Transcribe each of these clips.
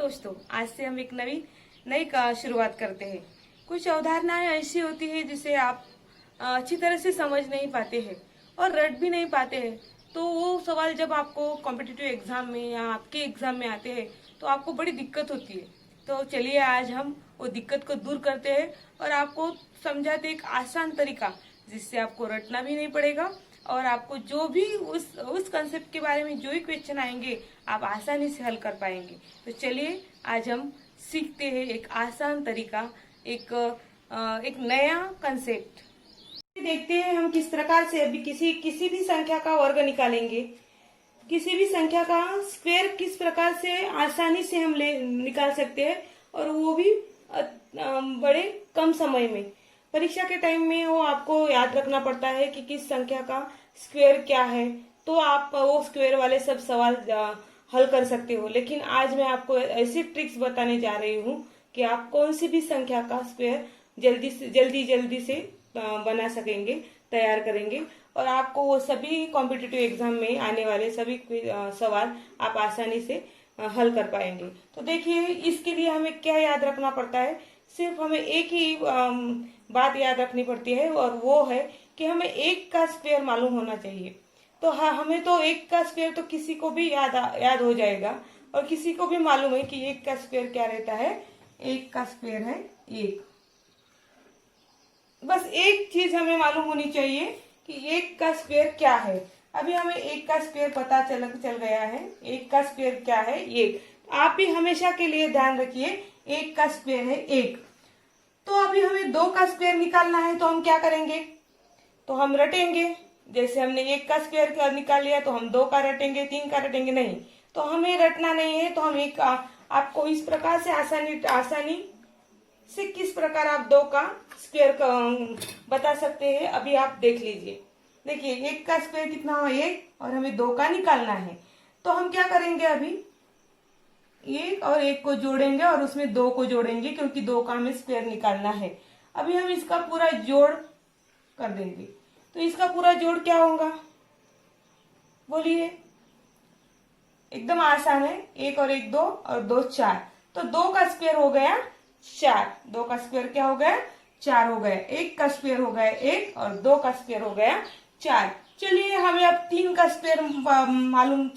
दोस्तों, आज से हम एक नई का शुरुआत करते हैं। कुछ अवधारणाएं ऐसी होती है जिसे आप अच्छी तरह से समझ नहीं पाते हैं और रट भी नहीं पाते हैं। तो वो सवाल जब आपको कॉम्पिटिटिव एग्जाम में या आपके एग्जाम में आते हैं तो आपको बड़ी दिक्कत होती है। तो चलिए आज हम वो दिक्कत को दूर करते हैं और आपको समझाते एक आसान तरीका जिससे आपको रटना भी नहीं पड़ेगा और आपको जो भी उस कंसेप्ट के बारे में जो भी क्वेश्चन आएंगे आप आसानी से हल कर पाएंगे। तो चलिए आज हम सीखते हैं एक आसान तरीका, एक नया कंसेप्ट। देखते हैं हम किस प्रकार से अभी किसी भी संख्या का वर्ग निकालेंगे, किसी भी संख्या का स्क्वायर किस प्रकार से आसानी से हम निकाल सकते हैं और वो भी बड़े कम समय में। परीक्षा के टाइम में वो आपको याद रखना पड़ता है कि किस संख्या का स्क्वायर क्या है, तो आप वो स्क्वायर वाले सब सवाल हल कर सकते हो। लेकिन आज मैं आपको ऐसी ट्रिक्स बताने जा रही हूँ कि आप कौन सी भी संख्या का स्क्वायर जल्दी से बना सकेंगे, तैयार करेंगे और आपको वो सभी कॉम्पिटिटिव एग्जाम में आने वाले सभी सवाल आप आसानी से हल कर पाएंगे। तो देखिए, इसके लिए हमें क्या याद रखना पड़ता है। सिर्फ हमें एक ही बात याद रखनी पड़ती है और वो है कि हमें एक का स्क्वायर मालूम होना चाहिए। तो हाँ, हमें तो एक का स्क्वायर तो किसी को भी याद हो जाएगा और किसी को भी मालूम है कि एक का स्क्वायर क्या रहता है। एक का स्क्वायर है एक। बस एक चीज हमें मालूम होनी चाहिए कि एक का स्क्वायर क्या है। अभी हमें एक का स्क्वायर पता चल गया है। एक का स्क्वायर क्या है? एक। आप भी हमेशा के लिए ध्यान रखिए, एक का स्क्वायर है एक। तो अभी हमें दो का स्क्वायर निकालना है, तो हम क्या करेंगे? तो हम रटेंगे। जैसे हमने एक का स्क्वायर निकाल लिया तो हम दो का रटेंगे, तीन का रटेंगे नहीं। तो हमें रटना नहीं है। तो हम एक आपको इस प्रकार से आसानी से किस प्रकार आप दो का स्क्वायर बता सकते हैं, अभी आप देख लीजिए। देखिए, एक का स्क्वायर कितना हुआ? एक। और हमें दो का निकालना है। तो हम क्या करेंगे? अभी एक और एक को जोड़ेंगे और उसमें दो को जोड़ेंगे क्योंकि दो का हमें स्क्वायर निकालना है। अभी हम इसका पूरा जोड़ कर देंगे। तो इसका पूरा जोड़ क्या होगा? बोलिए। एकदम आसान है। एक और एक दो और दो चार। तो दो का स्क्वायर हो गया चार। दो का स्क्वायर क्या हो गया? चार हो गया। एक का स्क्वायर हो गया एक और दो का स्क्वायर हो गया चार। चलिए, हमें अब तीन का स्क्वायर मालूम,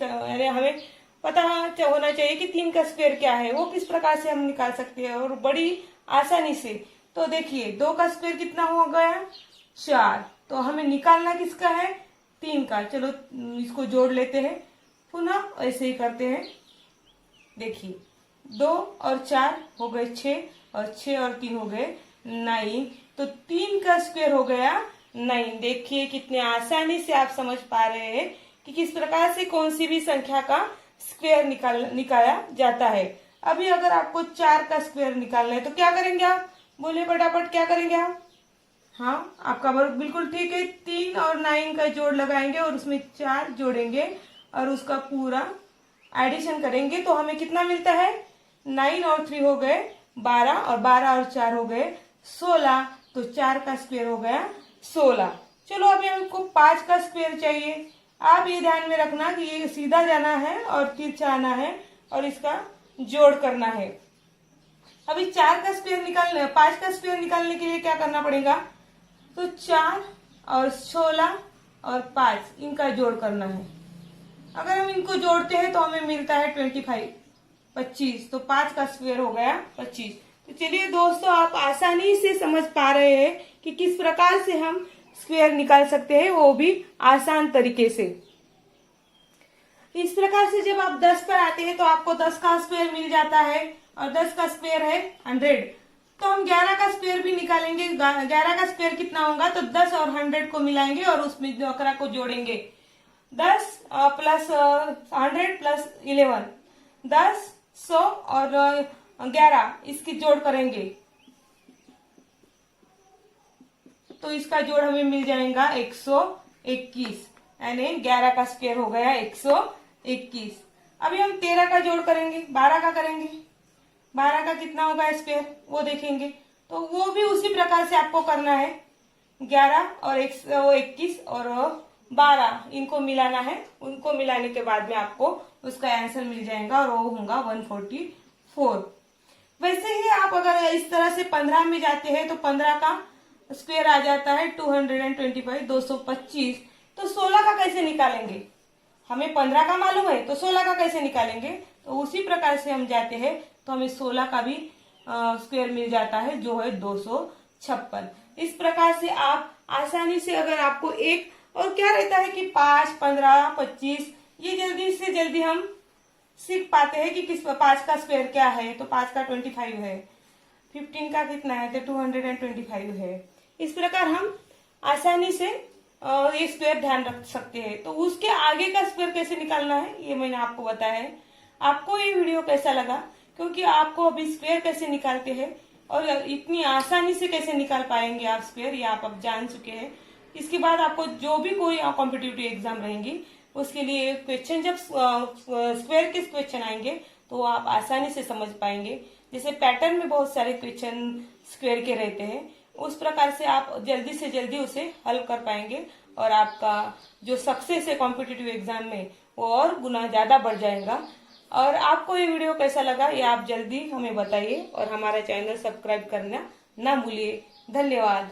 हमें पता होना चाहिए कि तीन का स्क्वायर क्या है। वो किस प्रकार से हम निकाल सकते हैं और बड़ी आसानी से। तो देखिए, दो का स्क्वायर कितना हो गया? चार। तो हमें निकालना किसका है? तीन का। चलो इसको जोड़ लेते हैं, पुनः ऐसे ही करते हैं। देखिए, दो और चार हो गए छह और छह और तीन हो गए नाइन। तो तीन का स्क्वायर हो गया नाइन। देखिए कितने आसानी से आप समझ पा रहे हैं कि किस प्रकार से कौन सी भी संख्या का स्क्वायर निकाला जाता है। अभी अगर आपको चार का स्क्वायर निकालना है तो क्या करेंगे आप? बोलिए फटाफट, क्या करेंगे आप? हाँ, आपका वर्क बिल्कुल ठीक है। तीन और नाइन का जोड़ लगाएंगे और उसमें चार जोड़ेंगे और उसका पूरा एडिशन करेंगे तो हमें कितना मिलता है? नाइन और थ्री हो गए 12 और 12 और चार हो गए 16। तो चार का स्क्वायर हो गया 16। चलो अभी हमको पांच का स्क्वायर चाहिए। आप ये ध्यान में रखना कि ये सीधा जाना है और तिरछा आना है और इसका जोड़ करना है। अभी चार का स्क्वायर निकालने, पांच का स्क्वायर निकालने के लिए क्या करना पड़ेगा? तो चार और 16 और 5 इनका जोड़ करना है। अगर हम इनको जोड़ते हैं तो हमें मिलता है 25, 25। तो 5 का स्क्वायर हो गया 25। तो चलिए दोस्तों, आप आसानी से समझ पा रहे हैं कि किस प्रकार से हम स्क्वायर निकाल सकते हैं, वो भी आसान तरीके से। इस प्रकार से जब आप 10 पर आते हैं तो आपको 10 का स्क्वायर मिल जाता है और 10 का स्क्वायर है 100। तो हम 11 का स्क्वायर भी निकालेंगे। 11 का स्क्वायर कितना होगा? तो 10 और 100 को मिलाएंगे और उसमें 11 को जोड़ेंगे। 10 प्लस 100 प्लस 11, 10, 100 और 11 इसकी जोड़ करेंगे तो इसका जोड़ हमें मिल जाएगा 121। यानी 11 का स्क्वायर हो गया 121। अभी हम 13 का जोड़ करेंगे, 12 का करेंगे। 12 का कितना होगा स्क्वायर वो देखेंगे। तो वो भी उसी प्रकार से आपको करना है। 11 और 121 और 12 इनको मिलाना है। उनको मिलाने के बाद में आपको उसका आंसर मिल जाएगा और वो होगा 144। 4। वैसे ही आप अगर इस तरह से 15 में जाते हैं तो 15 का स्क्वायर आ जाता है 225, 225। तो 16 का कैसे निकालेंगे? हमें 15 का मालूम है तो 16 का कैसे निकालेंगे? तो उसी प्रकार से हम जाते हैं तो हमें 16 का भी स्क्वायर मिल जाता है जो है 256। इस प्रकार से आप आसानी से, अगर आपको एक और क्या रहता है कि 5, 15, 25 ये जल्दी से जल्दी हम सीख पाते हैं कि किस 5 का स्क्वायर क्या है। तो 5 का 25 है, 15 का कितना है तो 225 है। इस प्रकार हम आसानी से ये स्क्वायर ध्यान रख सकते हैं। तो उसके आगे का स्क्वायर कैसे निकालना है ये मैंने आपको बताया है। आपको ये वीडियो कैसा लगा? क्योंकि आपको अभी स्क्वायर कैसे निकालते हैं और इतनी आसानी से कैसे निकाल पाएंगे आप स्क्वायर, ये आप अब जान चुके हैं। इसके बाद आपको जो भी कोई कॉम्पिटिटिव एग्जाम रहेंगी उसके लिए क्वेश्चन, जब स्क्वायर के क्वेश्चन आएंगे तो आप आसानी से समझ पाएंगे। जैसे पैटर्न में बहुत सारे क्वेश्चन स्क्वायर के रहते हैं, उस प्रकार से आप जल्दी से जल्दी उसे हल कर पाएंगे और आपका जो सक्सेस है कॉम्पिटिटिव एग्जाम में वो और गुना ज्यादा बढ़ जाएगा। और आपको ये वीडियो कैसा लगा ये आप जल्दी हमें बताइए और हमारा चैनल सब्सक्राइब करना ना भूलिए। धन्यवाद।